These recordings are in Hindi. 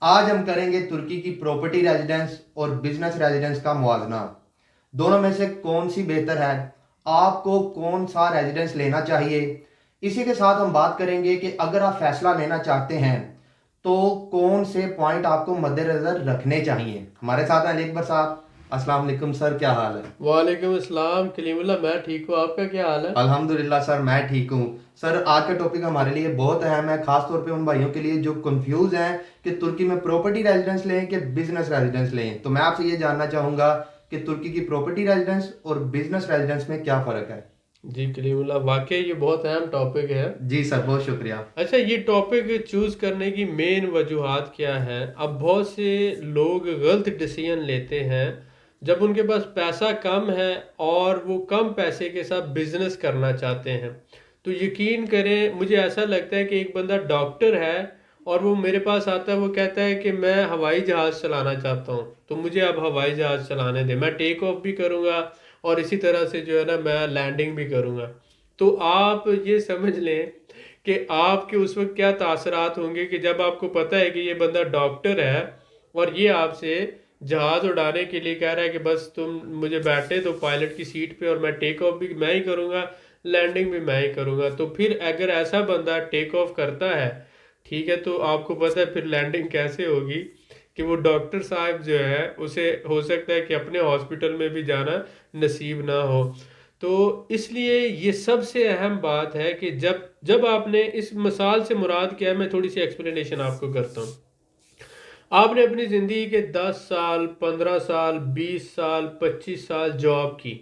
आज हम करेंगे तुर्की की प्रॉपर्टी रेजिडेंस और बिजनेस रेजिडेंस का मुआवजा। दोनों में से कौन सी बेहतर है, आपको कौन सा रेजिडेंस लेना चाहिए। इसी के साथ हम बात करेंगे कि अगर आप फैसला लेना चाहते हैं तो कौन से पॉइंट आपको मद्देनजर रखने चाहिए। हमारे साथ हैं अली अकबर साहब। अस्सलाम वालेकुम सर, क्या हाल है? वालेकुम अस्सलाम कलीमुल्लाह। मैं ठीक हूँ, आपका क्या हाल है? अल्हम्दुलिल्लाह सर, मैं ठीक हूँ। सर, आज का टॉपिक हमारे लिए बहुत अहम है, खास तौर पे उन भाइयों के लिए जो कंफ्यूज हैं कि तुर्की में प्रॉपर्टी रेजिडेंस लें कि बिजनेस रेजिडेंस लें। तो मैं आपसे ये जानना चाहूंगा कि तुर्की की प्रॉपर्टी रेजिडेंस और बिजनेस रेजिडेंस में क्या फ़र्क है। जी कलीमुल्लाह, वाकई ये बहुत अहम टॉपिक है। जी सर, बहुत शुक्रिया। अच्छा, ये टॉपिक चूज़ करने की मेन वजूहात क्या है? अब बहुत से लोग गलत डिसीजन लेते हैं जब उनके पास पैसा कम है और वो कम पैसे के साथ बिजनेस करना चाहते हैं। तो यकीन करें, मुझे ऐसा लगता है कि एक बंदा डॉक्टर है और वो मेरे पास आता है, वो कहता है कि मैं हवाई जहाज़ चलाना चाहता हूँ, तो मुझे अब हवाई जहाज़ चलाने दें, मैं टेक ऑफ भी करूँगा और इसी तरह से जो है ना मैं लैंडिंग भी करूँगा। तो आप ये समझ लें कि आपके उस वक्त क्या तासरात होंगे कि जब आपको पता है कि ये बंदा डॉक्टर है और ये आपसे जहाज़ उड़ाने के लिए कह रहा है कि बस तुम मुझे बैठे दो पायलट की सीट पे और मैं टेक ऑफ भी मैं ही करूँगा, लैंडिंग भी मैं ही करूँगा। तो फिर अगर ऐसा बंदा टेक ऑफ करता है, ठीक है, तो आपको पता है फिर लैंडिंग कैसे होगी कि वो डॉक्टर साहब जो है उसे हो सकता है कि अपने हॉस्पिटल में भी जाना नसीब ना हो। तो इसलिए ये सबसे अहम बात है कि जब जब आपने इस मिसाल से मुराद क्या है, मैं थोड़ी सी एक्सप्लेनेशन आपको करता हूँ। आपने अपनी ज़िंदगी के 10 साल, 15 साल, 20 साल, 25 साल जॉब की।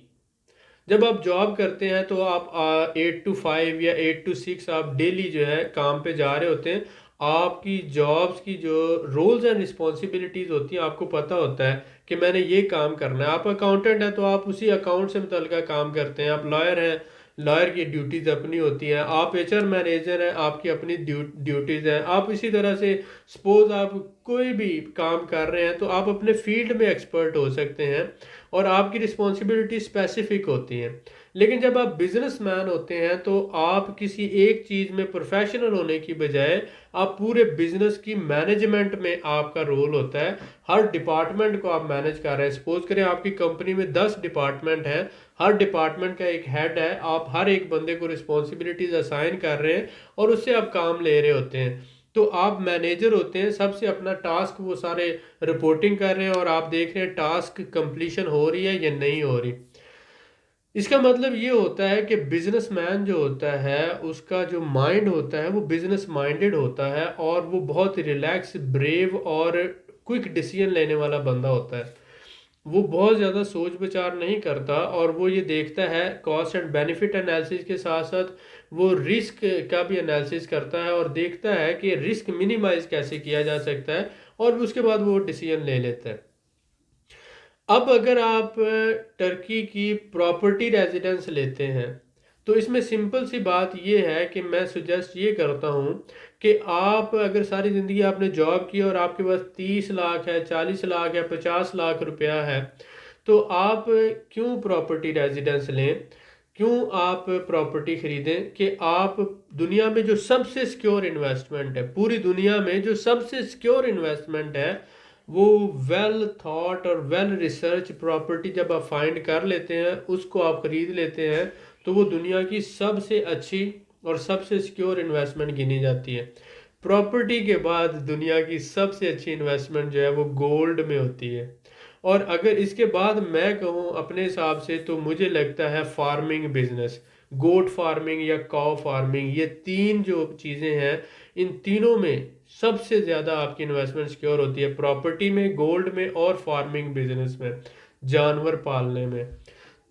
जब आप जॉब करते हैं तो आप 8 to 5 या 8 to 6 आप डेली जो है काम पे जा रहे होते हैं। आपकी जॉब्स की जो रोल्स एंड रिस्पॉन्सिबिलिटीज़ होती हैं आपको पता होता है कि मैंने ये काम करना है। आप अकाउंटेंट हैं तो आप उसी अकाउंट से मुतल्लिका काम करते हैं। आप लॉयर हैं, लॉयर की ड्यूटीज़ अपनी होती हैं। आप एचआर मैनेजर हैं, आपकी अपनी ड्यूटीज़ हैं। आप इसी तरह से सपोज आप कोई भी काम कर रहे हैं तो आप अपने फील्ड में एक्सपर्ट हो सकते हैं और आपकी रिस्पॉन्सिबिलिटी स्पेसिफिक होती हैं। लेकिन जब आप बिजनेसमैन होते हैं तो आप किसी एक चीज़ में प्रोफेशनल होने की बजाय आप पूरे बिजनेस की मैनेजमेंट में आपका रोल होता है। हर डिपार्टमेंट को आप मैनेज कर रहे हैं। सपोज करें आपकी कंपनी में 10 डिपार्टमेंट हैं, हर डिपार्टमेंट का एक हेड है, आप हर एक बंदे को रिस्पॉन्सिबिलिटीज असाइन कर रहे हैं और उससे आप काम ले रहे होते हैं। तो आप मैनेजर होते हैं, सबसे अपना टास्क वो सारे रिपोर्टिंग कर रहे हैं और आप देख रहे हैं टास्क कंप्लीशन हो रही है या नहीं हो रही। इसका मतलब ये होता है कि बिजनेसमैन जो होता है उसका जो माइंड होता है वो बिजनेस माइंडेड होता है और वो बहुत रिलैक्स, ब्रेव और क्विक डिसीजन लेने वाला बंदा होता है। वो बहुत ज़्यादा सोच विचार नहीं करता और वो ये देखता है कॉस्ट एंड बेनिफिट एनालिसिस के साथ साथ वो रिस्क का भी एनालिसिस करता है और देखता है कि रिस्क मिनिमाइज कैसे किया जा सकता है और उसके बाद वो डिसीजन ले लेता है। अब अगर आप टर्की की प्रॉपर्टी रेजिडेंस लेते हैं तो इसमें सिंपल सी बात ये है कि मैं सुजेस्ट ये करता हूँ कि आप अगर सारी ज़िंदगी आपने जॉब की और आपके पास 30 लाख है, 40 लाख है, 50 लाख रुपया है, तो आप क्यों प्रॉपर्टी रेजिडेंस लें? क्यों आप प्रॉपर्टी खरीदें कि आप दुनिया में जो सबसे सिक्योर इन्वेस्टमेंट है, पूरी दुनिया में जो सबसे सिक्योर इन्वेस्टमेंट है, वो वेल थॉट और वेल रिसर्च प्रॉपर्टी जब आप फाइंड कर लेते हैं, उसको आप खरीद लेते हैं, तो वो दुनिया की सबसे अच्छी और सबसे सिक्योर इन्वेस्टमेंट गिनी जाती है। प्रॉपर्टी के बाद दुनिया की सबसे अच्छी इन्वेस्टमेंट जो है वो गोल्ड में होती है। और अगर इसके बाद मैं कहूँ अपने हिसाब से तो मुझे लगता है फार्मिंग बिजनेस, गोट फार्मिंग या काउ फार्मिंग, ये तीन जो चीज़ें हैं, इन तीनों में सबसे ज़्यादा आपकी इन्वेस्टमेंट सिक्योर होती है। प्रॉपर्टी में, गोल्ड में और फार्मिंग बिजनेस में, जानवर पालने में।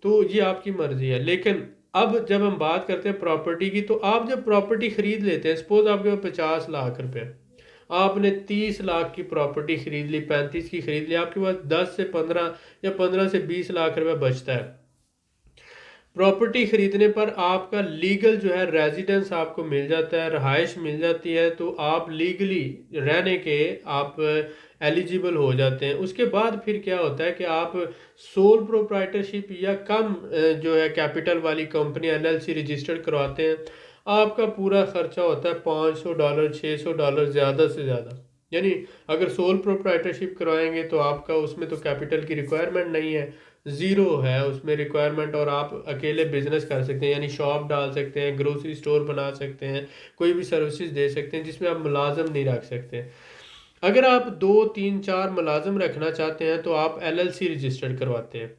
तो ये आपकी मर्जी है। लेकिन अब जब हम बात करते हैं प्रॉपर्टी की, तो आप जब प्रॉपर्टी खरीद लेते हैं, सपोज आपके पास 50 लाख रुपए, आपने 30 लाख की प्रॉपर्टी खरीद ली, 35 की खरीद ली, आपके पास 10 से 15 या 15 से 20 लाख रुपए बचता है। प्रॉपर्टी खरीदने पर आपका लीगल जो है रेजिडेंस आपको मिल जाता है, रहाइश मिल जाती है, तो आप लीगली रहने के आप एलिजिबल हो जाते हैं। उसके बाद फिर क्या होता है कि आप सोल प्रोप्राइटरशिप या कम जो है कैपिटल वाली कंपनी एलएलसी रजिस्टर्ड करवाते हैं। आपका पूरा खर्चा होता है $500, $600 ज़्यादा से ज़्यादा, यानी अगर सोल प्रोप्राइटरशिप करवाएंगे तो आपका उसमें तो कैपिटल की रिक्वायरमेंट नहीं है, ज़ीरो है उसमें रिक्वायरमेंट, और आप अकेले बिजनेस कर सकते हैं, यानी शॉप डाल सकते हैं, ग्रोसरी स्टोर बना सकते हैं, कोई भी सर्विसेज दे सकते हैं जिसमें आप मुलाजम नहीं रख सकते। अगर आप 2 3 4 मुलाजम रखना चाहते हैं तो आप एलएलसी रजिस्टर्ड करवाते हैं।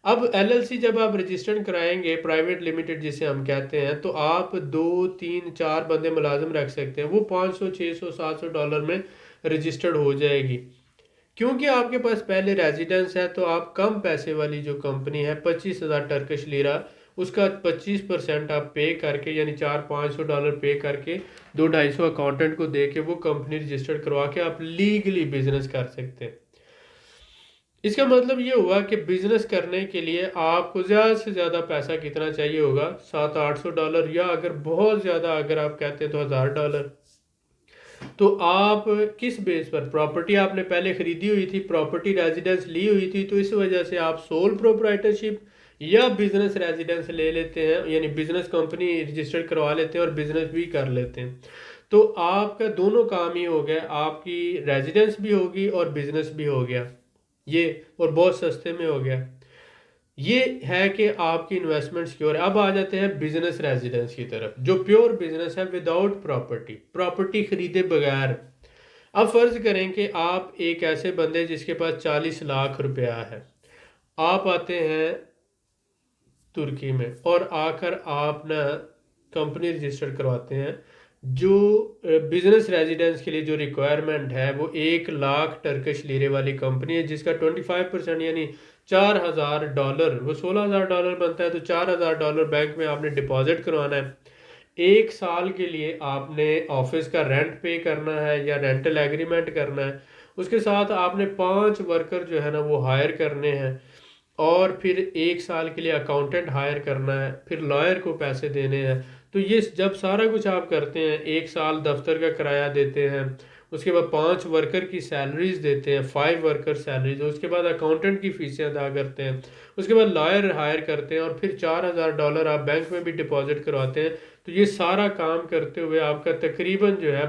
अब एलएलसी जब आप रजिस्टर्ड कराएंगे, प्राइवेट लिमिटेड जिसे हम कहते हैं, तो आप 2 3 4 बंदे मुलाजम रख सकते हैं, वो 500 600 $700 में रजिस्टर्ड हो जाएगी। क्योंकि आपके पास पहले रेजिडेंस है तो आप कम पैसे वाली जो कंपनी है, 25,000 टर्किश लीरा, उसका 25% आप पे करके, यानी $400 500 पे करके 200 250 अकाउंटेंट को दे के वो कंपनी रजिस्टर्ड करवा के आप लीगली बिजनेस कर सकते हैं। इसका मतलब ये हुआ कि बिजनेस करने के लिए आपको ज़्यादा से ज़्यादा पैसा कितना चाहिए होगा, $700 800, या अगर बहुत ज़्यादा अगर आप कहते हैं तो $1,000। तो आप किस बेस पर, प्रॉपर्टी आपने पहले खरीदी हुई थी, प्रॉपर्टी रेजिडेंस ली हुई थी, तो इस वजह से आप सोल प्रोप्राइटरशिप या बिजनेस रेजिडेंस ले लेते हैं, यानी बिजनेस कंपनी रजिस्टर्ड करवा लेते हैं और बिजनेस भी कर लेते हैं। तो आपका दोनों काम ही हो गया, आपकी रेजिडेंस भी होगी और बिजनेस भी हो गया ये, और बहुत सस्ते में हो गया। ये है कि आपकी इन्वेस्टमेंट सिक्योर है। अब आ जाते हैं बिजनेस रेजिडेंस की तरफ, जो प्योर बिजनेस है विदाउट प्रॉपर्टी, प्रॉपर्टी खरीदे बगैर। अब फर्ज करें कि आप एक ऐसे बंदे जिसके पास 40 लाख रुपया है, आप आते हैं तुर्की में और आकर आप ना कंपनी रजिस्टर करवाते हैं। जो बिजनेस रेजिडेंस के लिए जो रिक्वायरमेंट है वो 1 लाख टर्किश लीरे वाली कंपनी है, जिसका 25% यानी $4,000, वो $16,000 बनता है, तो $4,000 बैंक में आपने डिपॉजिट करवाना है। 1 साल के लिए आपने ऑफिस का रेंट पे करना है या रेंटल एग्रीमेंट करना है। उसके साथ आपने 5 वर्कर जो है ना वो हायर करने हैं, और फिर 1 साल के लिए अकाउंटेंट हायर करना है, फिर लॉयर को पैसे देने हैं। तो ये जब सारा कुछ आप करते हैं, 1 साल दफ्तर का किराया देते हैं, उसके बाद 5 वर्कर की सैलरीज देते हैं, 5 वर्कर सैलरीज, उसके बाद अकाउंटेंट की फीसें अदा करते हैं, उसके बाद लॉयर हायर करते हैं, और फिर $4,000 आप बैंक में भी डिपॉजिट करवाते हैं। तो ये सारा काम करते हुए आपका तकरीबन जो है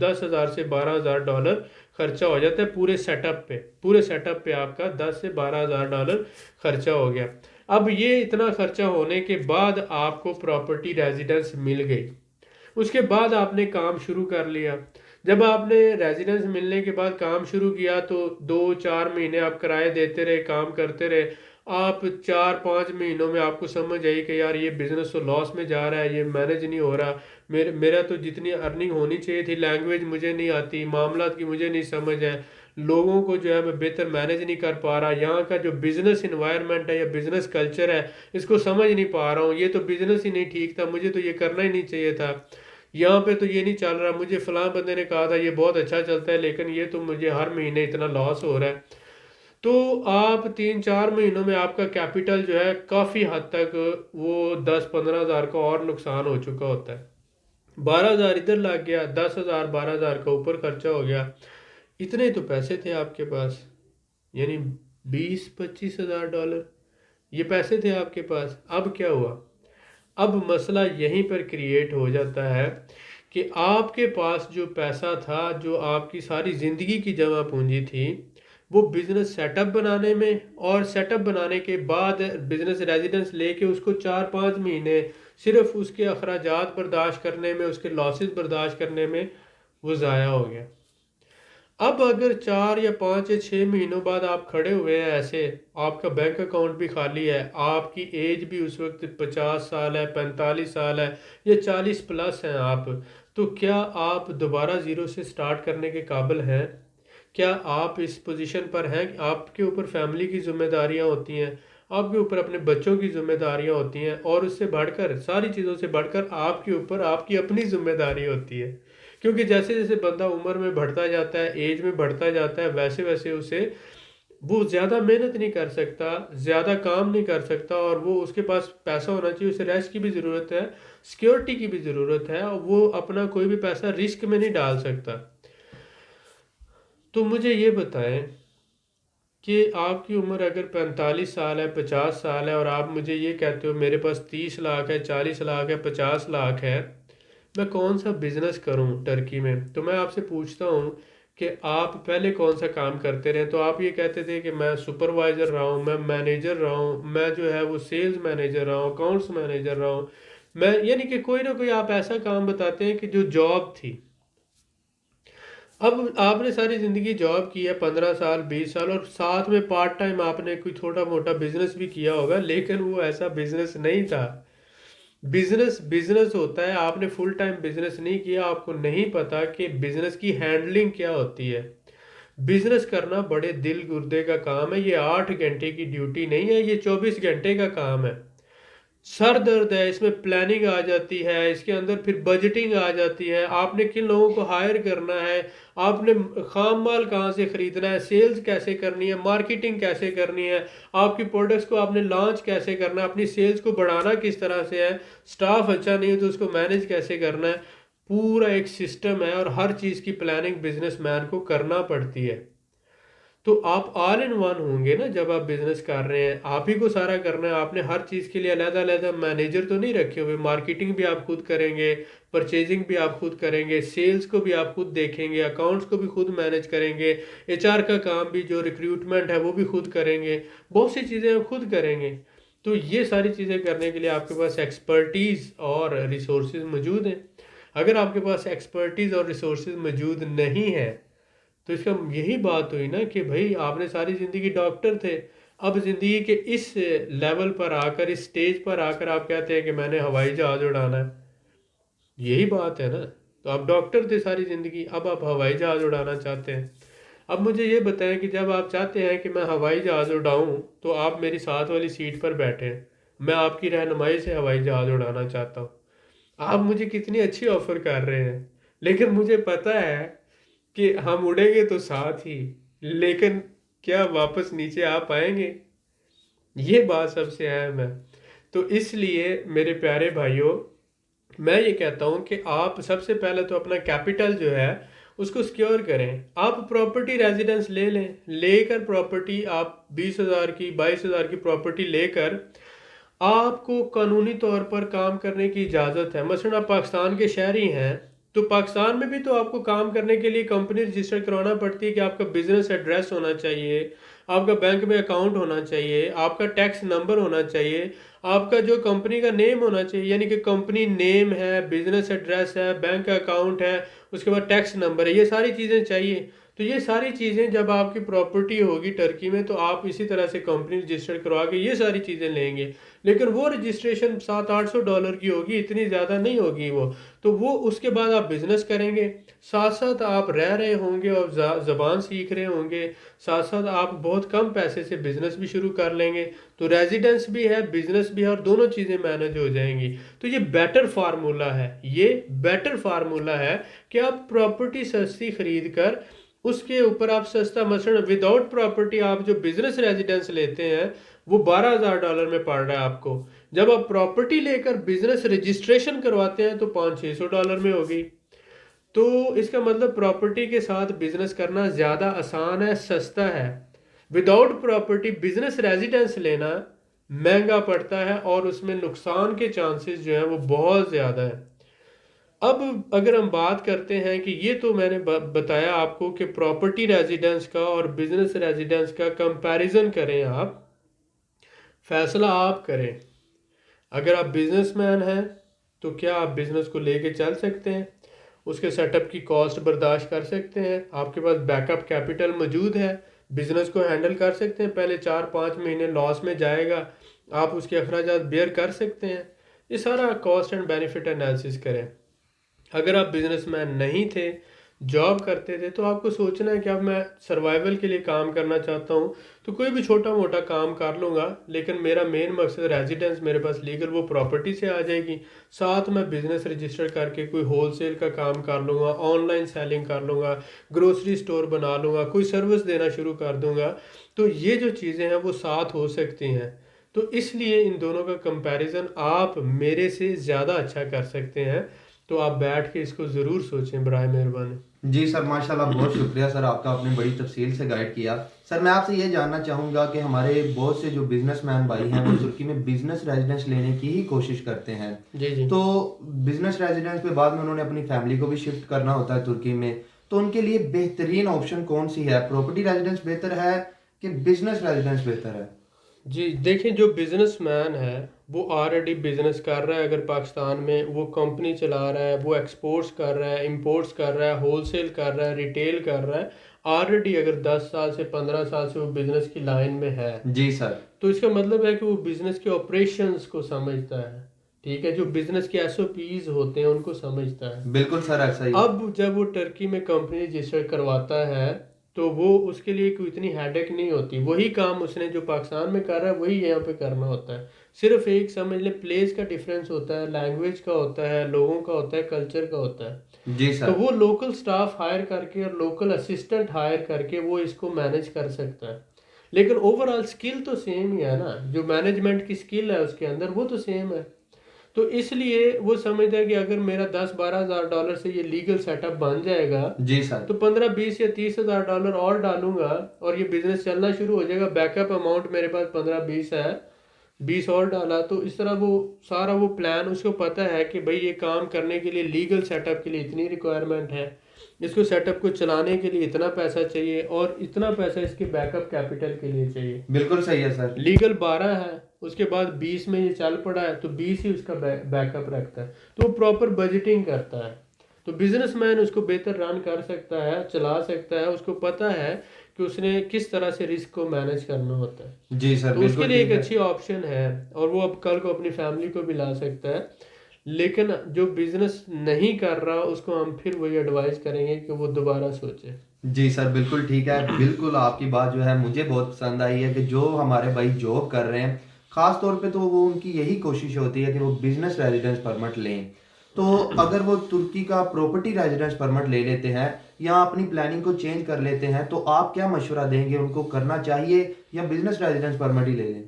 10,000 से $12,000 खर्चा हो जाता है पूरे सेटअप पे। पूरे सेटअप पे आपका 10 से $12,000 खर्चा हो गया। अब ये इतना खर्चा होने के बाद आपको प्रॉपर्टी रेजिडेंस मिल गई, उसके बाद आपने काम शुरू कर लिया। जब आपने रेजिडेंस मिलने के बाद काम शुरू किया तो 2 4 महीने आप किराए देते रहे, काम करते रहे। आप 4 5 महीनों में आपको समझ आई कि यार ये बिजनेस तो लॉस में जा रहा है, ये मैनेज नहीं हो रहा, मेरा तो जितनी अर्निंग होनी चाहिए थी, लैंग्वेज मुझे नहीं आती, मामलात की मुझे नहीं समझ है, लोगों को जो है मैं बेहतर मैनेज नहीं कर पा रहा, यहाँ का जो बिजनेस इन्वायरमेंट है या बिजनेस कल्चर है इसको समझ नहीं पा रहा हूँ, ये तो बिजनेस ही नहीं ठीक था, मुझे तो ये करना ही नहीं चाहिए था, यहाँ पे तो ये नहीं चल रहा, मुझे फलां बंदे ने कहा था ये बहुत अच्छा चलता है, लेकिन ये तो मुझे हर महीने इतना लॉस हो रहा है। तो आप 3 4 महीनों में आपका कैपिटल जो है काफ़ी हद तक वो 10 15 हज़ार का और नुकसान हो चुका होता है। 12,000 इधर लग गया, 10,000 12,000 का ऊपर खर्चा हो गया। इतने तो पैसे थे आपके पास, यानी 20 25 हज़ार डॉलर ये पैसे थे आपके पास। अब क्या हुआ? अब मसला यहीं पर क्रिएट हो जाता है कि आपके पास जो पैसा था, जो आपकी सारी ज़िंदगी की जमा पूंजी थी, वो बिज़नेस सेटअप बनाने में, और सेटअप बनाने के बाद बिज़नेस रेजिडेंस लेके उसको 4 5 महीने सिर्फ उसके अखराजात बर्दाश्त करने में, उसके लॉसेस बर्दाश्त करने में वो ज़ाया हो गया। अब अगर 4 या 5 या 6 महीनों बाद आप खड़े हुए हैं ऐसे, आपका बैंक अकाउंट भी खाली है, आपकी एज भी उस वक्त 50 साल है, 45 साल है, या 40 प्लस हैं आप, तो क्या आप दोबारा ज़ीरो से स्टार्ट करने के काबिल हैं? क्या आप इस पोजीशन पर हैं? आपके ऊपर फैमिली की जिम्मेदारियां होती हैं, आपके ऊपर अपने बच्चों की जिम्मेदारियां होती हैं, और उससे बढ़कर, सारी चीज़ों से बढ़कर आपके ऊपर आपकी अपनी जिम्मेदारी होती है। क्योंकि जैसे जैसे बंदा उम्र में बढ़ता जाता है, एज में बढ़ता जाता है, वैसे वैसे उसे वो ज़्यादा मेहनत नहीं कर सकता, ज़्यादा काम नहीं कर सकता, और वो उसके पास पैसा होना चाहिए, उसे रेस्ट की भी ज़रूरत है, सिक्योरिटी की भी ज़रूरत है, और वो अपना कोई भी पैसा रिस्क में नहीं डाल सकता। तो मुझे ये बताएं कि आपकी उम्र अगर 45 साल है, 50 साल है, और आप मुझे ये कहते हो मेरे पास 30 लाख है, 40 लाख है, 50 लाख है, मैं कौन सा बिजनेस करूं टर्की में? तो मैं आपसे पूछता हूं कि आप पहले कौन सा काम करते रहे। तो आप ये कहते थे कि मैं सुपरवाइज़र रहा हूँ, मैं मैनेजर रहा हूँ, मैं जो है वो सेल्स मैनेजर रहा हूँ, अकाउंट्स मैनेजर रहा हूँ, मैं, यानी कि कोई ना कोई आप ऐसा काम बताते हैं कि जो जॉब थी। अब आपने सारी ज़िंदगी जॉब की है, 15 साल 20 साल, और साथ में पार्ट टाइम आपने कोई छोटा मोटा बिजनेस भी किया होगा, लेकिन वो ऐसा बिजनेस नहीं था। बिजनेस बिजनेस होता है, आपने फुल टाइम बिजनेस नहीं किया, आपको नहीं पता कि बिजनेस की हैंडलिंग क्या होती है। बिजनेस करना बड़े दिल गुर्दे का काम है, ये 8 घंटे की ड्यूटी नहीं है, ये 24 घंटे का काम है। सर दर्द है, इसमें प्लानिंग आ जाती है, इसके अंदर फिर बजटिंग आ जाती है, आपने किन लोगों को हायर करना है, आपने खाम माल कहाँ से खरीदना है, सेल्स कैसे करनी है, मार्केटिंग कैसे करनी है, आपकी प्रोडक्ट्स को आपने लॉन्च कैसे करना है, अपनी सेल्स को बढ़ाना किस तरह से है, स्टाफ अच्छा नहीं है तो उसको मैनेज कैसे करना है। पूरा एक सिस्टम है और हर चीज़ की प्लानिंग बिजनेसमैन को करना पड़ती है। तो आप ऑल इन वन होंगे ना जब आप बिजनेस कर रहे हैं, आप ही को सारा करना है। आपने हर चीज़ के लिए अलग अलग मैनेजर तो नहीं रखे हुए, मार्केटिंग भी आप खुद करेंगे, परचेजिंग भी आप खुद करेंगे, सेल्स को भी आप खुद देखेंगे, अकाउंट्स को भी खुद मैनेज करेंगे, एचआर का काम भी, जो रिक्रूटमेंट है वो भी खुद करेंगे, बहुत सी चीज़ें आप खुद करेंगे। तो ये सारी चीज़ें करने के लिए आपके पास एक्सपर्टीज़ और रिसोर्सेज मौजूद हैं। अगर आपके पास एक्सपर्टीज़ और रिसोर्सेज मौजूद नहीं है, तो इसका यही बात हुई ना कि भाई आपने सारी ज़िंदगी डॉक्टर थे, अब ज़िंदगी के इस लेवल पर आकर, इस स्टेज पर आकर आप कहते हैं कि मैंने हवाई जहाज़ उड़ाना है। यही बात है ना। तो आप डॉक्टर थे सारी ज़िंदगी, अब आप हवाई जहाज़ उड़ाना चाहते हैं। अब मुझे ये बताएं कि जब आप चाहते हैं कि मैं हवाई जहाज़ उड़ाऊं, तो आप मेरी साथ वाली सीट पर बैठे हैं, मैं आपकी रहनुमाई से हवाई जहाज़ उड़ाना चाहता हूँ। आप मुझे कितनी अच्छी ऑफ़र कर रहे हैं, लेकिन मुझे पता है कि हम उड़ेंगे तो साथ ही, लेकिन क्या वापस नीचे आ पाएंगे? ये बात सबसे अहम है। तो इसलिए मेरे प्यारे भाइयों, मैं ये कहता हूँ कि आप सबसे पहले तो अपना कैपिटल जो है उसको सिक्योर करें। आप प्रॉपर्टी रेजिडेंस ले लें, लेकर प्रॉपर्टी आप 20,000 की 22,000 की प्रॉपर्टी लेकर आपको कानूनी तौर पर काम करने की इजाज़त है। मसलन आप पाकिस्तान के शहरी हैं, तो पाकिस्तान में भी तो आपको काम करने के लिए कंपनी रजिस्टर करवाना पड़ती है कि आपका बिजनेस एड्रेस होना चाहिए, आपका बैंक में अकाउंट होना चाहिए, आपका टैक्स नंबर होना चाहिए, आपका जो कंपनी का नेम होना चाहिए, यानी कि कंपनी नेम है, बिजनेस एड्रेस है, बैंक अकाउंट है, उसके बाद टैक्स नंबर है, ये सारी चीज़ें चाहिए। तो ये सारी चीज़ें जब आपकी प्रॉपर्टी होगी टर्की में, तो आप इसी तरह से कंपनी रजिस्टर करवा के ये सारी चीज़ें लेंगे। लेकिन वो रजिस्ट्रेशन 700-800 डॉलर की होगी, इतनी ज़्यादा नहीं होगी वो। तो वो उसके बाद आप बिज़नेस करेंगे, साथ साथ आप रह रहे होंगे और ज़बान सीख रहे होंगे, साथ साथ आप बहुत कम पैसे से बिज़नेस भी शुरू कर लेंगे। तो रेजिडेंस भी है, बिज़नेस भी है, और दोनों चीज़ें मैनेज हो जाएंगी। तो ये बेटर फार्मूला है, ये बेटर फार्मूला है कि आप प्रॉपर्टी सस्ती खरीद कर उसके ऊपर आप सस्ता, मसलन विदाउट प्रॉपर्टी आप जो बिजनेस रेजिडेंस लेते हैं वो 12,000 डॉलर में पड़ रहा है आपको। जब आप प्रॉपर्टी लेकर बिजनेस रजिस्ट्रेशन करवाते हैं तो 500-600 डॉलर में होगी। तो इसका मतलब प्रॉपर्टी के साथ बिजनेस करना ज़्यादा आसान है, सस्ता है। विदाउट प्रॉपर्टी बिजनेस रेजिडेंस लेना महंगा पड़ता है और उसमें नुकसान के चांसेस जो हैं वो बहुत ज़्यादा है। अब अगर हम बात करते हैं कि ये तो मैंने बताया आपको कि प्रॉपर्टी रेजिडेंस का और बिजनेस रेजिडेंस का कंपैरिजन करें आप, फैसला आप करें। अगर आप बिजनेसमैन हैं तो क्या आप बिजनेस को लेके चल सकते हैं, उसके सेटअप की कॉस्ट बर्दाश्त कर सकते हैं, आपके पास बैकअप कैपिटल मौजूद है, बिजनेस को हैंडल कर सकते हैं, पहले 4-5 महीने लॉस में जाएगा, आप उसके अखराजात बेयर कर सकते हैं। ये सारा कॉस्ट एंड बेनिफिट एनालिसिस करें। अगर आप बिजनेसमैन नहीं थे, जॉब करते थे, तो आपको सोचना है कि अब मैं सर्वाइवल के लिए काम करना चाहता हूँ, तो कोई भी छोटा मोटा काम कर लूँगा, लेकिन मेरा मेन मकसद रेजिडेंस मेरे पास लीगल वो प्रॉपर्टी से आ जाएगी, साथ में बिजनेस रजिस्टर करके कोई होलसेल का काम कर लूँगा, ऑनलाइन सेलिंग कर लूँगा, ग्रोसरी स्टोर बना लूँगा, कोई सर्विस देना शुरू कर दूँगा। तो ये जो चीज़ें हैं वो साथ हो सकती हैं। तो इसलिए इन दोनों का कंपैरिजन आप मेरे से ज़्यादा अच्छा कर सकते हैं। तो आप बैठ के इसको ज़रूर सोचें, बराए मेहरबानी। जी सर, माशाल्लाह, बहुत शुक्रिया सर आपका, आपने बड़ी तफसील से गाइड किया। सर मैं आपसे ये जानना चाहूँगा कि हमारे बहुत से जो बिजनेसमैन भाई हैं वो तुर्की में बिजनेस रेजिडेंस लेने की ही कोशिश करते हैं। जी जी। तो बिजनेस रेजिडेंस पे बाद में उन्होंने अपनी फैमिली को भी शिफ्ट करना होता है तुर्की में। तो उनके लिए बेहतरीन ऑप्शन कौन सी है? प्रॉपर्टी रेजिडेंस बेहतर है कि बिजनेस रेजिडेंस बेहतर है? जी देखें, जो बिजनेसमैन है वो ऑलरेडी बिजनेस कर रहा है, अगर पाकिस्तान में वो कंपनी चला रहा है, वो एक्सपोर्ट्स कर रहा है, इंपोर्ट्स कर रहा है, होलसेल कर रहा है, रिटेल कर रहा है, ऑलरेडी अगर 10 साल से 15 साल से वो बिजनेस की लाइन में है, जी सर। तो इसका मतलब है कि वो बिजनेस के ऑपरेशंस को समझता है। ठीक है, जो बिजनेस के एसओपीज होते हैं उनको समझता है। बिल्कुल सर, ऐसा ही। अब जब वो टर्की में कंपनी रजिस्टर करवाता है तो वो उसके लिए कोई इतनी हेडेक नहीं होती। वही काम उसने जो पाकिस्तान में कर रहा है वही यहाँ पे करना होता है। सिर्फ एक समझ ले प्लेस का डिफरेंस होता है, लैंग्वेज का होता है, लोगों का होता है, कल्चर का होता है। जी तो सर। वो लोकल स्टाफ हायर करके और लोकल असिस्टेंट हायर करके वो इसको मैनेज कर सकता है। लेकिन ओवरऑल स्किल तो सेम ही है ना, जो मैनेजमेंट की स्किल है उसके अंदर वो तो सेम है। तो इसलिए वो समझता है कि अगर मेरा 10-12 हज़ार डॉलर से ये लीगल सेटअप बन जाएगा जी सर। तो 15-20 या 30 हज़ार डॉलर और डालूंगा और ये बिजनेस चलना शुरू हो जाएगा। बैकअप अमाउंट मेरे पास 15-20 है, 20 और डाला, तो इस तरह वो सारा वो प्लान उसको पता है कि भाई ये काम करने के लिए लीगल सेटअप के लिए इतनी रिक्वायरमेंट है, इसको सेटअप को चलाने के लिए इतना पैसा चाहिए और इतना पैसा इसके बैकअप कैपिटल के लिए चाहिए। बिल्कुल सही है सर। लीगल 12 है, उसके बाद 20 में ये चल पड़ा है तो 20 ही उसका बैकअप रखता है, तो वो प्रॉपर बजटिंग करता है। तो बिजनेसमैन उसको बेहतर रन कर सकता है, चला सकता है, उसको पता है कि उसने किस तरह से रिस्क को मैनेज करना होता है। जी सर, तो उसके बिल्कुल लिए ठीक एक है। अच्छी ऑप्शन है और वो अब कल को अपनी फैमिली को भी ला सकता है। लेकिन जो बिजनेस नहीं कर रहा उसको हम फिर वही एडवाइस करेंगे कि वो दोबारा सोचे। जी सर, बिल्कुल ठीक है। बिल्कुल आपकी बात जो है मुझे बहुत पसंद आई है कि जो हमारे भाई जॉब कर रहे हैं, ख़ास तौर पे तो वो उनकी यही कोशिश होती है कि वो बिजनेस रेजिडेंस परमिट लें। तो अगर वो तुर्की का प्रॉपर्टी रेजिडेंस परमिट ले लेते हैं या अपनी प्लानिंग को चेंज कर लेते हैं, तो आप क्या मशवरा देंगे? उनको करना चाहिए या बिजनेस रेजिडेंस परमिट ही ले लें?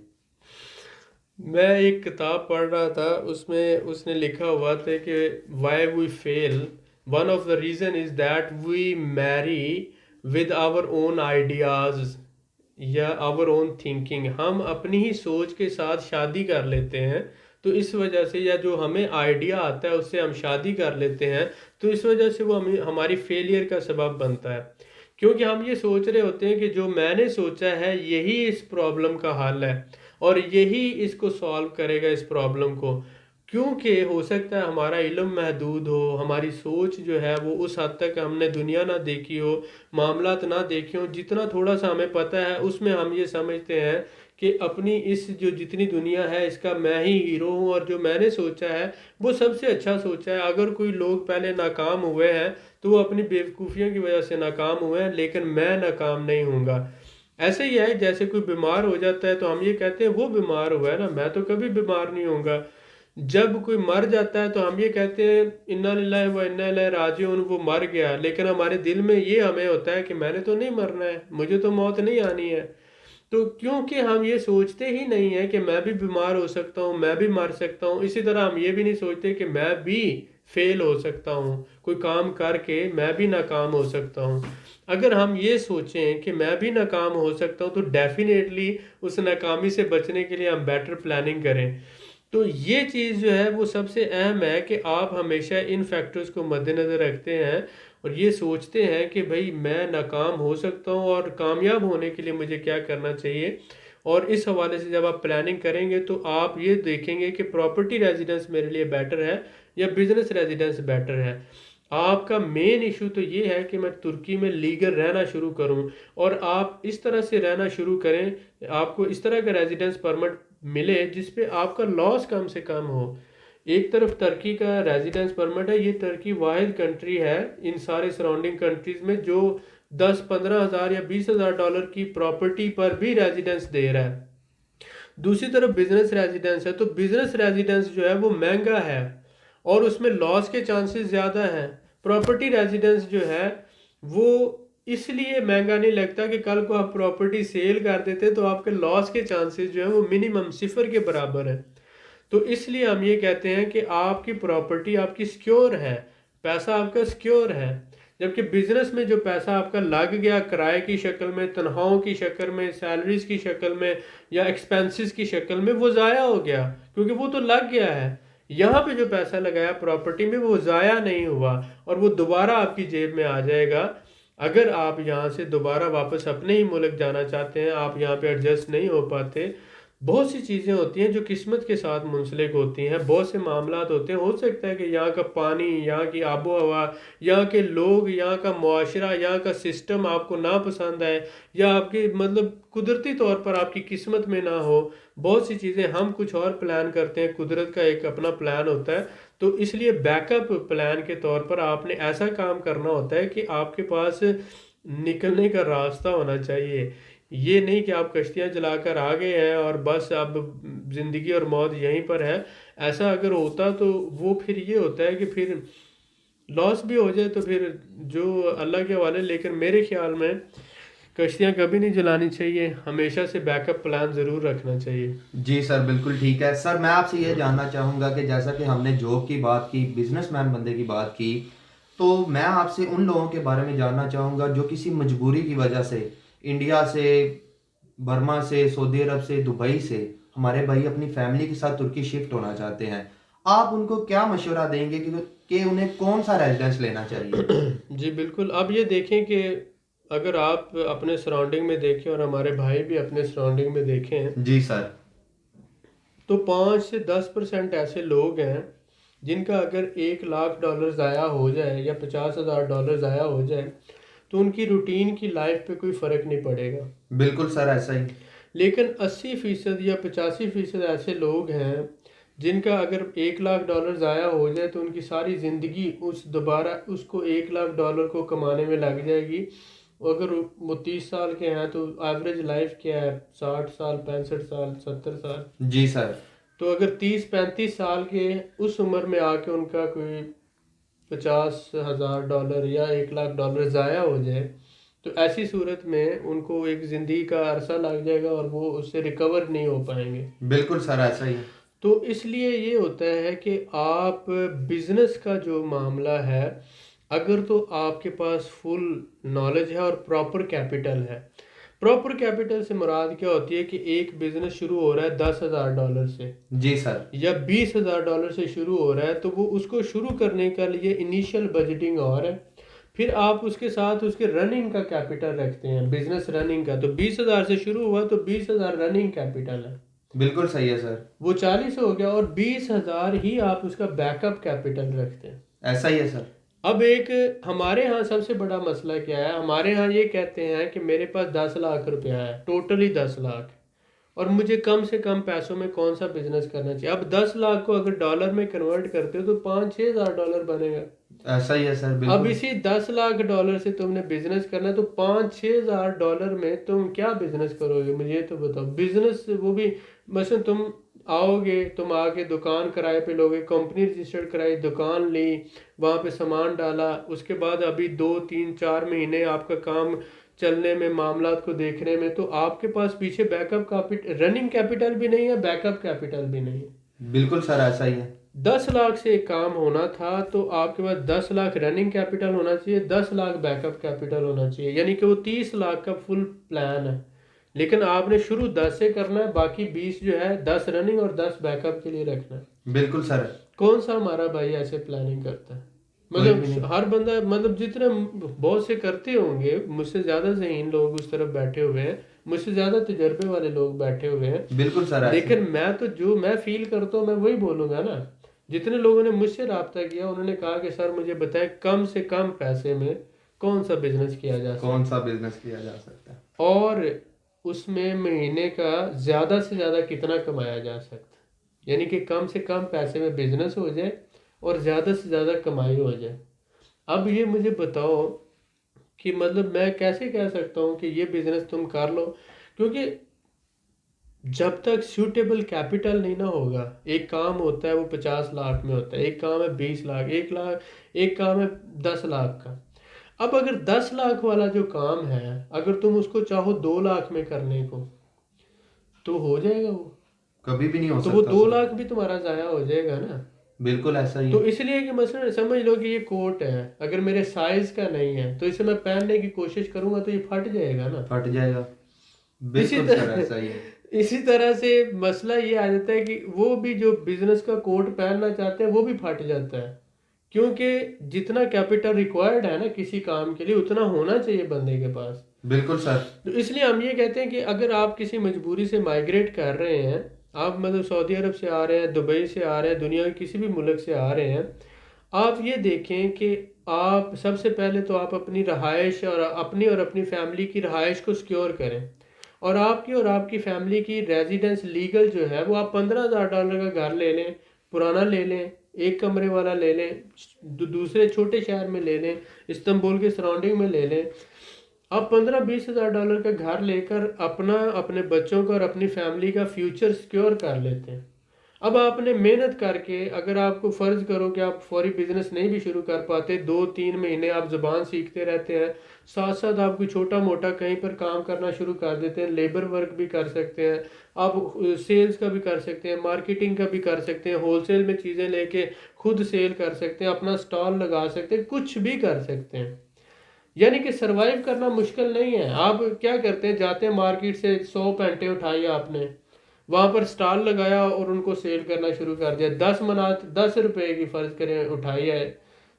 मैं एक किताब पढ़ रहा था, उसमें उसने लिखा हुआ था कि why we fail, one of the reason is that we marry with our own ideas या आवर ओन थिंकिंग। हम अपनी ही सोच के साथ शादी कर लेते हैं, तो इस वजह से, या जो हमें आइडिया आता है उससे हम शादी कर लेते हैं, तो इस वजह से वो हमें हमारी फेलियर का सबब बनता है। क्योंकि हम ये सोच रहे होते हैं कि जो मैंने सोचा है यही इस प्रॉब्लम का हल है और यही इसको सॉल्व करेगा इस प्रॉब्लम को। क्योंकि हो सकता है हमारा इल्म महदूद हो, हमारी सोच जो है वो उस हद तक हमने दुनिया ना देखी हो, मामलात ना देखे हो, जितना थोड़ा सा हमें पता है उसमें हम ये समझते हैं कि अपनी इस जो जितनी दुनिया है इसका मैं ही हीरो हूँ और जो मैंने सोचा है वो सबसे अच्छा सोचा है। अगर कोई लोग पहले नाकाम हुए हैं तो वो अपनी बेवकूफ़ियों की वजह से नाकाम हुए हैं, लेकिन मैं नाकाम नहीं हूँगा। ऐसे ही है, जैसे कोई बीमार हो जाता है तो हम ये कहते हैं वो बीमार हुआ है ना, मैं तो कभी बीमार नहीं होऊंगा। जब कोई मर जाता है तो हम ये कहते हैं इन्ना लिल्लाहि व इन्ना इलैहि राजिऊन, वो मर गया, लेकिन हमारे दिल में ये हमें होता है कि मैंने तो नहीं मरना है, मुझे तो मौत नहीं आनी है। तो क्योंकि हम ये सोचते ही नहीं है कि मैं भी बीमार हो सकता हूँ, मैं भी मर सकता हूँ, इसी तरह हम ये भी नहीं सोचते कि मैं भी फेल हो सकता हूँ, कोई काम करके मैं भी नाकाम हो सकता हूँ। अगर हम ये सोचें कि मैं भी नाकाम हो सकता हूँ तो डेफिनेटली उस नाकामी से बचने के लिए हम बेटर प्लानिंग करें। तो ये चीज़ जो है वो सबसे अहम है कि आप हमेशा इन फैक्टर्स को मद्देनज़र रखते हैं और ये सोचते हैं कि भाई मैं नाकाम हो सकता हूँ और कामयाब होने के लिए मुझे क्या करना चाहिए। और इस हवाले से जब आप प्लानिंग करेंगे तो आप ये देखेंगे कि प्रॉपर्टी रेजिडेंस मेरे लिए बेटर है या बिजनेस रेजिडेंस बेटर है। आपका मेन इशू तो ये है कि मैं तुर्की में लीगल रहना शुरू करूं और आप इस तरह से रहना शुरू करें, आपको इस तरह का रेजिडेंस परमिट मिले जिस पे आपका लॉस कम से कम हो। एक तरफ तुर्की का रेजिडेंस परमिट है, ये तुर्की वाहिद कंट्री है इन सारे सराउंडिंग कंट्रीज में जो 10-15 हज़ार या 20 हज़ार डॉलर की प्रॉपर्टी पर भी रेजिडेंस दे रहा है। दूसरी तरफ बिजनेस रेजिडेंस है, तो बिजनेस रेजिडेंस जो है वो महंगा है और उसमें लॉस के चांसेस ज़्यादा हैं। प्रॉपर्टी रेजिडेंस जो है वो इसलिए महंगा नहीं लगता कि कल को आप प्रॉपर्टी सेल कर देते तो आपके लॉस के चांसेस जो है वो मिनिमम सिफर के बराबर है। तो इसलिए हम ये कहते हैं कि आपकी प्रॉपर्टी आपकी सिक्योर है, पैसा आपका सिक्योर है। जबकि बिजनेस में जो पैसा आपका लग गया किराए की शक्ल में, तनख्वाहों की शक्ल में, सैलरीज की शक्ल में या एक्सपेंसेस की शक्ल में, वो ज़ाया हो गया क्योंकि वो तो लग गया है। यहाँ पे जो पैसा लगाया प्रॉपर्टी में वो ज़ाया नहीं हुआ और वो दोबारा आपकी जेब में आ जाएगा। अगर आप यहाँ से दोबारा वापस अपने ही मुल्क जाना चाहते हैं, आप यहाँ पे एडजस्ट नहीं हो पाते, बहुत सी चीज़ें होती हैं जो किस्मत के साथ मुंसलिक होती हैं, बहुत से मामलात होते हैं। हो सकता है कि यहाँ का पानी, यहाँ की आबो हवा, यहाँ के लोग, यहाँ का मुआशरा, यहाँ का सिस्टम आपको ना पसंद आए, या आपकी मतलब कुदरती तौर पर आपकी किस्मत में ना हो। बहुत सी चीज़ें हम कुछ और प्लान करते हैं, कुदरत का एक अपना प्लान होता है। तो इसलिए बैकअप प्लान के तौर पर आपने ऐसा काम करना होता है कि आपके पास निकलने का रास्ता होना चाहिए। ये नहीं कि आप कश्तियाँ चलाकर आ गए हैं और बस अब ज़िंदगी और मौत यहीं पर है। ऐसा अगर होता तो वो फिर ये होता है कि फिर लॉस भी हो जाए तो फिर जो अल्लाह के हवाले। लेकिन मेरे ख्याल में कश्तियाँ कभी नहीं जलानी चाहिए, हमेशा से बैकअप प्लान ज़रूर रखना चाहिए। जी सर, बिल्कुल ठीक है सर। मैं आपसे ये जानना चाहूँगा कि जैसा कि हमने जॉब की बात की, बिजनेसमैन बंदे की बात की, तो मैं आपसे उन लोगों के बारे में जानना चाहूँगा जो किसी मजबूरी की वजह से इंडिया से, बर्मा से, सऊदी अरब से, दुबई से हमारे भाई अपनी फैमिली के साथ तुर्की शिफ्ट होना चाहते हैं। आप उनको क्या मशवरा देंगे कि उन्हें कौन सा रेजिडेंस लेना चाहिए? जी बिल्कुल। अब ये देखें कि अगर आप अपने सराउंडिंग में देखें और हमारे भाई भी अपने सराउंडिंग में देखें, जी सर। तो 5 से 10% ऐसे लोग हैं जिनका अगर $1 लाख ज़ाया हो जाए या $50,000 ज़ाया हो जाए तो उनकी रूटीन की लाइफ पे कोई फ़र्क नहीं पड़ेगा। बिल्कुल सर, ऐसा ही। लेकिन 80% या 85% ऐसे लोग हैं जिनका अगर $1 लाख ज़ाया हो जाए तो उनकी सारी ज़िंदगी उस दोबारा उसको $1 लाख को कमाने में लग जाएगी। अगर वो 30 साल के हैं तो एवरेज लाइफ क्या है, 60 साल, 65 साल, 70 साल। जी सर। तो अगर 30-35 साल के उस उम्र में आके उनका कोई $50,000 या $1 लाख ज़ाया हो जाए तो ऐसी सूरत में उनको एक ज़िंदगी का अरसा लग जाएगा और वो उससे रिकवर नहीं हो पाएंगे। बिल्कुल सर, ऐसा ही। तो इसलिए ये होता है कि आप बिजनेस का जो मामला है, अगर तो आपके पास फुल नॉलेज है और प्रॉपर कैपिटल है। प्रॉपर कैपिटल से मुराद क्या होती है कि एक बिजनेस शुरू हो रहा है $10,000 से जी सर। या $20,000 से शुरू हो रहा है, तो वो उसको शुरू करने के लिए इनिशियल बजटिंग और है। फिर आप उसके साथ उसके रनिंग का कैपिटल रखते हैं, बिजनेस रनिंग का। तो 20,000 से शुरू हुआ तो 20,000 रनिंग कैपिटल है, बिल्कुल सही है सर। वो 40 हो गया और 20,000 ही आप उसका बैकअप कैपिटल रखते हैं। ऐसा ही है सर। अब एक हमारे यहाँ सबसे बड़ा मसला क्या है, हमारे यहाँ ये कहते हैं कि मेरे पास 10 लाख रुपया है, टोटली 10 लाख, और मुझे कम से कम पैसों में कौन सा बिजनेस करना चाहिए। अब 10 लाख को अगर डॉलर में कन्वर्ट करते हो तो $5-6 हज़ार बनेगा। ऐसा ही है सर, अब बिल्कुल। इसी $10 लाख से तुमने बिजनेस करना है तो $5-6 हज़ार में तुम क्या बिजनेस करोगे, मुझे ये तो बताओ। बिजनेस वो भी मसलन तुम आओगे, तुम आके दुकान किराए पे लोगे, कंपनी रजिस्टर्ड कराई, दुकान ली, वहाँ पे सामान डाला, उसके बाद अभी 2-3-4 महीने आपका काम चलने में, मामलात को देखने में, तो आपके पास पीछे बैकअप कैपिटल, रनिंग कैपिटल भी नहीं है, बैकअप कैपिटल भी नहीं है। बिल्कुल सर, ऐसा ही है। 10 लाख से एक काम होना था तो आपके पास 10 लाख रनिंग कैपिटल होना चाहिए, 10 लाख बैकअप कैपिटल होना चाहिए, यानी कि वो 30 लाख का फुल प्लान है। लेकिन आपने शुरू 10 से करना है, बाकी 20 जो है 10 रनिंग और 10 बैकअप के लिए रखना है। बिल्कुल सर। कौन सा हमारा भाई ऐसे प्लानिंग करता है? कोई भी नहीं। मतलब हर बंदा, मतलब जितने बहुत से करते होंगे, मुझसे ज़्यादा ज़हीन लोग उस तरफ बैठे हुए हैं, मुझसे ज़्यादा तजुर्बे वाले लोग बैठे हुए हैं। बिल्कुल सर, ऐसा ही। लेकिन मैं तो जो मैं फील करता हूँ मैं वही बोलूँगा ना। जितने लोगों ने मुझसे रब्ता किया उन्होंने कहा कि सर मुझे बताएं कम से कम पैसे में कौन सा बिजनेस किया जा सकता कौन सा बिजनेस किया जा सकता है है और उसमें महीने का ज़्यादा से ज़्यादा कितना कमाया जा सकता है, यानी कि कम से कम पैसे में बिजनेस हो जाए और ज़्यादा से ज़्यादा कमाई हो जाए। अब ये मुझे बताओ कि मतलब मैं कैसे कह सकता हूँ कि ये बिजनेस तुम कर लो, क्योंकि जब तक सूटेबल कैपिटल नहीं ना होगा। एक काम होता है वो 50 लाख में होता है, एक काम है 20 लाख, 1 लाख, एक काम है 10 लाख का। अब अगर 10 लाख वाला जो काम है अगर तुम उसको चाहो 2 लाख में करने को तो हो जाएगा वो, कभी भी नहीं हो तो वो सकता 2 सर। लाख भी तुम्हारा ज़ाया हो जाएगा ना। बिल्कुल ऐसा ही तो है। इसलिए कि मसलन समझ लो कि ये कोट है, अगर मेरे साइज का नहीं है तो इसे मैं पहनने की कोशिश करूंगा तो ये फट जाएगा ना। फट जाएगा। इसी बिल्कुल सर, तरह ऐसा ही है। इसी तरह से मसला ये आ जाता है कि वो भी जो बिजनेस का कोट पहनना चाहते हैं वो भी फट जाता है, क्योंकि जितना कैपिटल रिक्वायर्ड है ना किसी काम के लिए उतना होना चाहिए बंदे के पास। बिल्कुल सर। तो इसलिए हम ये कहते हैं कि अगर आप किसी मजबूरी से माइग्रेट कर रहे हैं, आप मतलब सऊदी अरब से आ रहे हैं, दुबई से आ रहे हैं, दुनिया के किसी भी मुल्क से आ रहे हैं, आप ये देखें कि आप सबसे पहले तो आप अपनी रहाइश और अपनी फैमिली की रहाइश को सिक्योर करें। और आपकी फैमिली की रेजिडेंस लीगल जो है वो आप $15,000 का घर ले लें, पुराना ले लें, एक कमरे वाला ले लें, दूसरे छोटे शहर में ले लें, इस्तांबुल के सराउंडिंग में ले लें। आप 15-20 हज़ार डॉलर का घर लेकर अपना, अपने बच्चों का और अपनी फैमिली का फ्यूचर सिक्योर कर लेते हैं। अब आपने मेहनत करके, अगर आपको फ़र्ज़ करो कि आप फौरी बिजनेस नहीं भी शुरू कर पाते, 2-3 महीने आप ज़बान सीखते रहते हैं, साथ साथ आप कोई छोटा मोटा कहीं पर काम करना शुरू कर देते हैं, लेबर वर्क भी कर सकते हैं, आप सेल्स का भी कर सकते हैं, मार्केटिंग का भी कर सकते हैं, होलसेल में चीज़ें लेके खुद सेल कर सकते हैं, अपना स्टॉल लगा सकते हैं, कुछ भी कर सकते हैं। यानी कि सरवाइव करना मुश्किल नहीं है। आप क्या करते हैं, जाते हैं मार्केट से 100 पैंटें उठाई आपने, वहाँ पर स्टॉल लगाया और उनको सेल करना शुरू कर दिया। 10 रुपए की फ़र्ज करें उठाई है,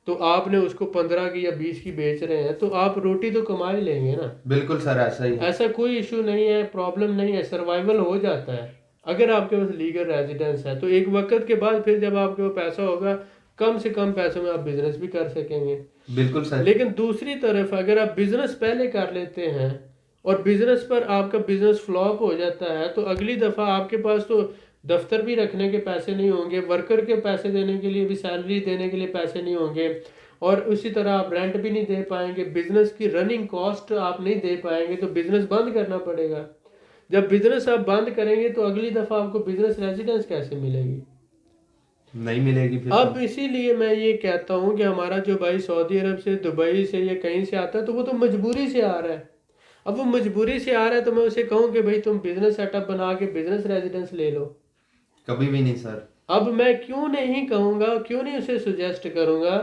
तो आपने उसको 15 की या 20 की बेच रहे हैं, तो आप रोटी तो कमा ही लेंगे ना। बिल्कुल सर, ऐसा ही है। ऐसा कोई इशू नहीं है, प्रॉब्लम नहीं है, सर्वाइवल हो जाता है अगर आपके पास लीगल रेजिडेंस है। तो एक वक्त के बाद फिर जब आपके पास पैसा होगा, कम से कम पैसों में आप बिजनेस भी कर सकेंगे। बिल्कुल सर। लेकिन दूसरी तरफ अगर आप बिजनेस पहले कर लेते हैं और बिजनेस पर आपका बिजनेस फ्लॉप हो जाता है, तो अगली दफ़ा आपके पास तो दफ्तर भी रखने के पैसे नहीं होंगे, वर्कर के पैसे देने के लिए भी, सैलरी देने के लिए पैसे नहीं होंगे, और उसी तरह आप रेंट भी नहीं दे पाएंगे, बिजनेस की रनिंग कॉस्ट आप नहीं दे पाएंगे, तो बिजनेस बंद करना पड़ेगा। जब बिजनेस आप बंद करेंगे तो अगली दफ़ा आपको बिजनेस रेजिडेंस कैसे मिलेगी? नहीं मिलेगी फिर अब तो। इसीलिए मैं ये कहता हूँ कि हमारा जो भाई सऊदी अरब से, दुबई से या कहीं से आता है, तो वो तो मजबूरी से आ रहा है। अब वो मजबूरी से आ रहा है तो मैं उसे कहूँ कि भाई तुम बिजनेस सेटअप बना के बिजनेस रेजिडेंस ले लो। कभी भी नहीं सर। अब मैं क्यों नहीं कहूँगा, क्यों नहीं उसे सुजेस्ट करूँगा?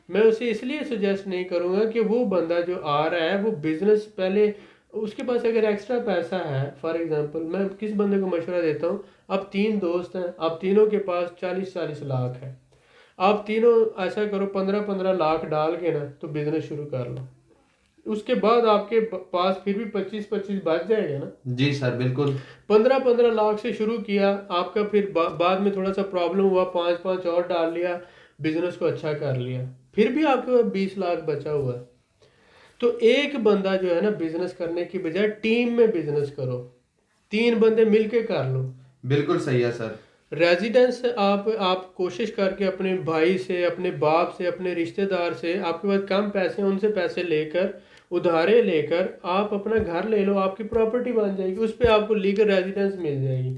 मैं उसे इसलिए सुजेस्ट नहीं करूँगा कि वो बंदा जो आ रहा है वो बिजनेस पहले, उसके पास अगर एक्स्ट्रा पैसा है, फॉर एग्जांपल मैं किस बंदे को मशवरा देता हूँ, आप 3 दोस्त हैं, आप तीनों के पास 40-40 लाख है, आप तीनों ऐसा करो 15-15 लाख डाल के ना तो बिजनेस शुरू कर लो। उसके बाद आपके पास फिर भी 25-25 बच जाएगा ना। जी सर, बिल्कुल। 15-15 लाख से शुरू किया आपका, फिर बाद में थोड़ा सा प्रॉब्लम हुआ, 5-5 और डाल लिया, बिजनेस को अच्छा कर लिया, फिर भी आपके पास 20 लाख बचा हुआ है। तो एक बंदा जो है ना, बिजनेस करने की बजाय टीम में बिजनेस करो, 3 बंदे मिलके कर लो। बिल्कुल सही है सर। रेजिडेंस आप कोशिश करके अपने भाई से, अपने बाप से, अपने रिश्तेदार से, आपके पास कम पैसे हैं उनसे पैसे लेकर, उधारे लेकर आप अपना घर ले लो, आपकी प्रॉपर्टी बन जाएगी, उस पर आपको लीगल रेजिडेंस मिल जाएगी।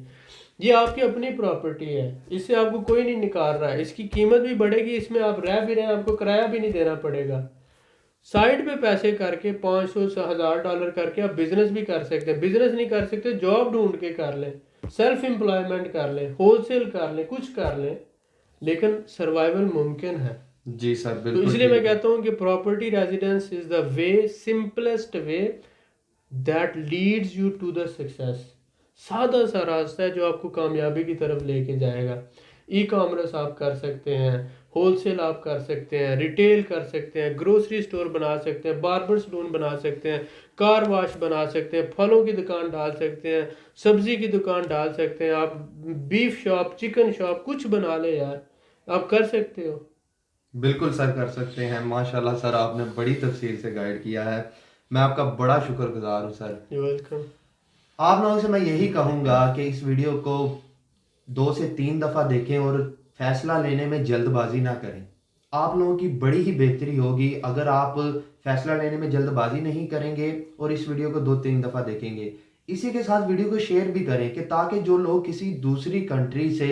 ये आपकी अपनी प्रॉपर्टी है, इससे आपको कोई नहीं निकाल रहा है, इसकी कीमत भी बढ़ेगी, इसमें आप रह भी रहे हैं, आपको किराया भी नहीं देना पड़ेगा। साइड पे पैसे करके $500-1000 करके आप बिजनेस भी कर सकते हैं। बिजनेस नहीं कर सकते, जॉब ढूंढ के कर लें, सेल्फ एम्प्लॉयमेंट कर लें, होलसेल कर लें, कुछ कर लें, लेकिन सर्वाइवल मुमकिन है। जी सर, तो बिल्कुल इसलिए मैं ठीक है। कहता हूँ कि property residence is the way, simplest way that leads you to the success. सादा सा रास्ता है जो आपको कामयाबी की तरफ लेके जाएगा। ई कॉमर्स आप कर सकते हैं, होलसेल आप कर सकते हैं, रिटेल कर सकते हैं, ग्रोसरी स्टोर बना सकते हैं, बार्बर सलून बना सकते हैं, कार वॉश बना सकते हैं, फलों की दुकान डाल सकते हैं, सब्जी की दुकान डाल सकते हैं, आप बीफ शॉप, चिकन शॉप, कुछ बना ले यार, आप कर सकते हो। बिल्कुल सर, कर सकते हैं। माशाल्लाह सर, आपने बड़ी तफसील से गाइड किया है, मैं आपका बड़ा शुक्रगुजार हूँ सर। You welcome. आप लोगों से मैं यही कहूँगा कि इस वीडियो को 2 से 3 दफ़ा देखें और फैसला लेने में जल्दबाजी ना करें। आप लोगों की बड़ी ही बेहतरी होगी अगर आप फैसला लेने में जल्दबाजी नहीं करेंगे और इस वीडियो को 2-3 दफ़ा देखेंगे। इसी के साथ वीडियो को शेयर भी करें कि ताकि जो लोग किसी दूसरी कंट्री से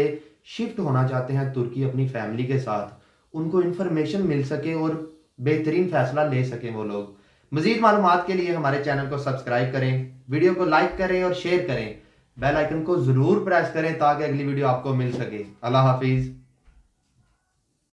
शिफ्ट होना चाहते हैं तुर्की अपनी फैमिली के साथ, उनको इन्फॉर्मेशन मिल सके और बेहतरीन फैसला ले सकें वो लोग। मज़ीद मालूमात के लिए हमारे चैनल को सब्सक्राइब करें, वीडियो को लाइक करें और शेयर करें, बेल आइकन को ज़रूर प्रेस करें ताकि अगली वीडियो आपको मिल सके। अल्लाह हाफिज़।